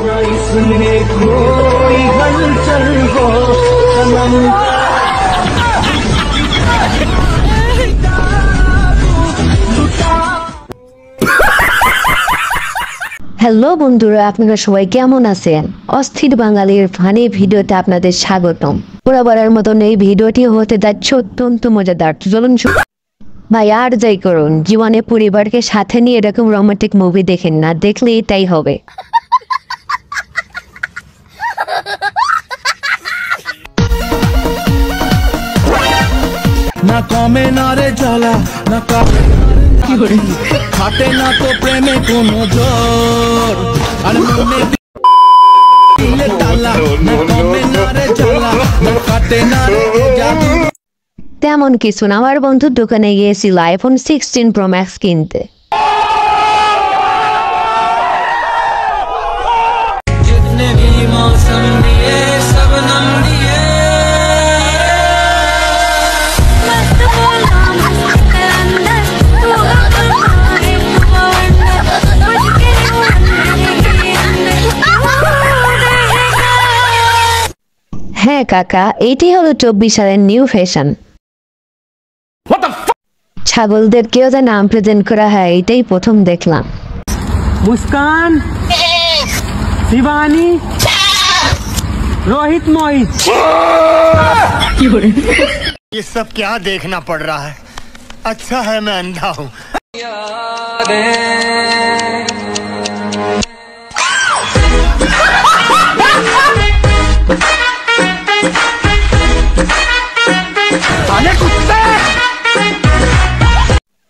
इसमें कोई हलचल हो सनम। হ্যালো বন্ধুরা, আপনারা সবাই কেমন আছেন? অস্থির বাঙালির ফানি ভিডিওতে আপনাদের স্বাগতম। বরাবরের মতন এই ভিডিওটি হতে যাচ্ছে অত্যন্ত মজাদার। চলুন ভাই আর যাই করুন, জীবনে পরিবারকে সাথে নিয়ে এরকম রোমান্টিক মুভি দেখেন না, দেখলে এটাই হবে। না কমে না রে জ্বালা, না কি করে খাটে না তো প্রেমে কোনো জোর, আর মনে দিলে তালা, না কমে না রে জ্বালা, না খাটে না রে জাদু। তেমন কিছু না, আমার বন্ধুর দোকানে গিয়েছিল আইফোন 16 Pro Max কিনতে। হ্যাঁ কাকা, এটি হলো 24 সালের নিউ ফ্যাশন। ছাগলদের কেউ যে নাম প্রেজেন্ট করা হয় এটাই প্রথম দেখলাম। मुस्कान, शिवानी, रोहित, मोहित। ये सब क्या देखना पड़ रहा है? अच्छा है मैं अंधा हूँ।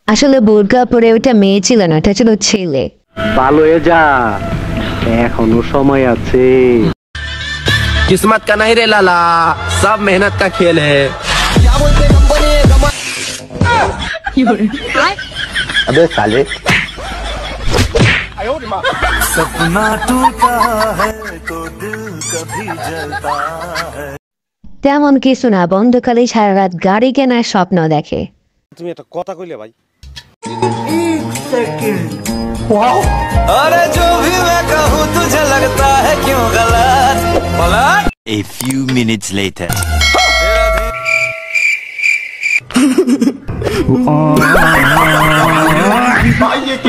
আসলে বোরকা পরে ওটা মেয়ে ছিল না, ওটা ছিল ছেলে। ভালো হয়ে যা, এখনো সময় আছে। किस्मत का नहीं रे लाला, सब मेहनत का खेल है। अबे साले, सपना टूटा है तो दिल कभी जलता है। তেমন কিছু না, বন্ধকালে সারা রাত গাড়ি কেনার স্বপ্ন দেখে। তুমি একটা কথা কইলে ভাই। अरे जो भी मैं कहूँ तुझे लगता है क्यों गलत? A few minutes later.